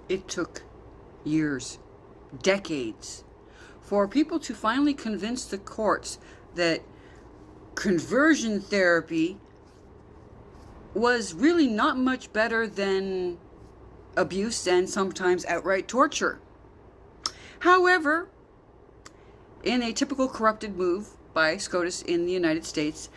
It took years, decades, for people to finally convince the courts that conversion therapy was really not much better than abuse and sometimes outright torture. However, in a typical corrupted move by SCOTUS in the United States,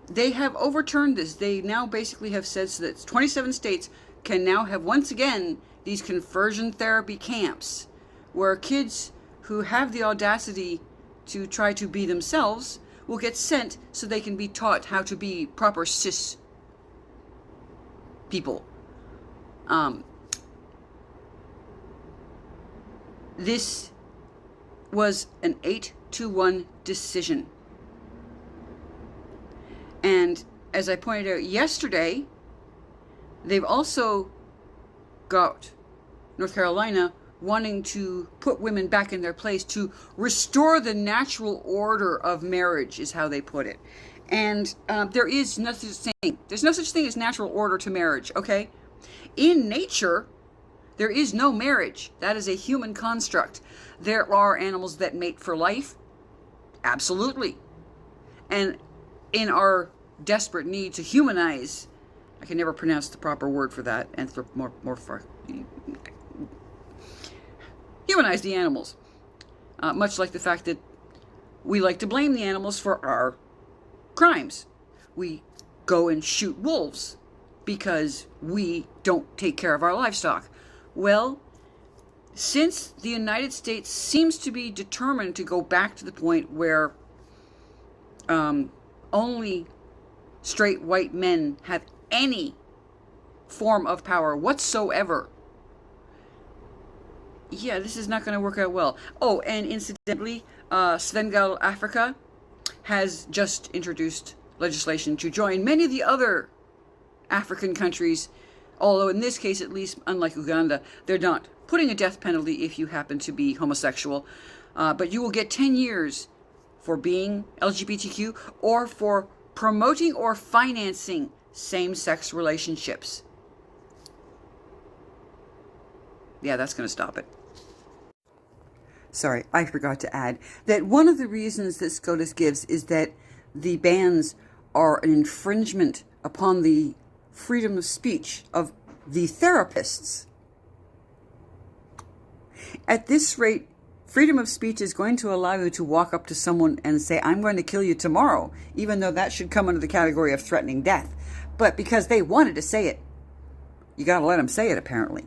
they have overturned this. They now basically have said so that 27 states can now have, once again, these conversion therapy camps where kids who have the audacity to try to be themselves will get sent so they can be taught how to be proper cis people. This was an 8-1 decision. And as I pointed out yesterday, they've also got North Carolina wanting to put women back in their place, to restore the natural order of marriage, is how they put it. And there is no such thing. There's no such thing as natural order to marriage, okay? In nature, there is no marriage. That is a human construct. There are animals that mate for life. Absolutely. And in our desperate need to humanize, I can never pronounce the proper word for that, humanize the animals. Much like the fact that we like to blame the animals for our crimes. We go and shoot wolves because we don't take care of our livestock. Well, since the United States seems to be determined to go back to the point where only straight white men have any form of power whatsoever, yeah, this is not going to work out well. Oh, and incidentally, Senegal, Africa, has just introduced legislation to join many of the other African countries, although in this case, at least, unlike Uganda, they're not putting a death penalty if you happen to be homosexual, but you will get 10 years for being LGBTQ or for promoting or financing same-sex relationships. Yeah, that's going to stop it. Sorry, I forgot to add that one of the reasons that SCOTUS gives is that the bans are an infringement upon the freedom of speech of the therapists. At this rate, freedom of speech is going to allow you to walk up to someone and say, I'm going to kill you tomorrow, even though that should come under the category of threatening death. But because they wanted to say it, you got to let them say it, apparently.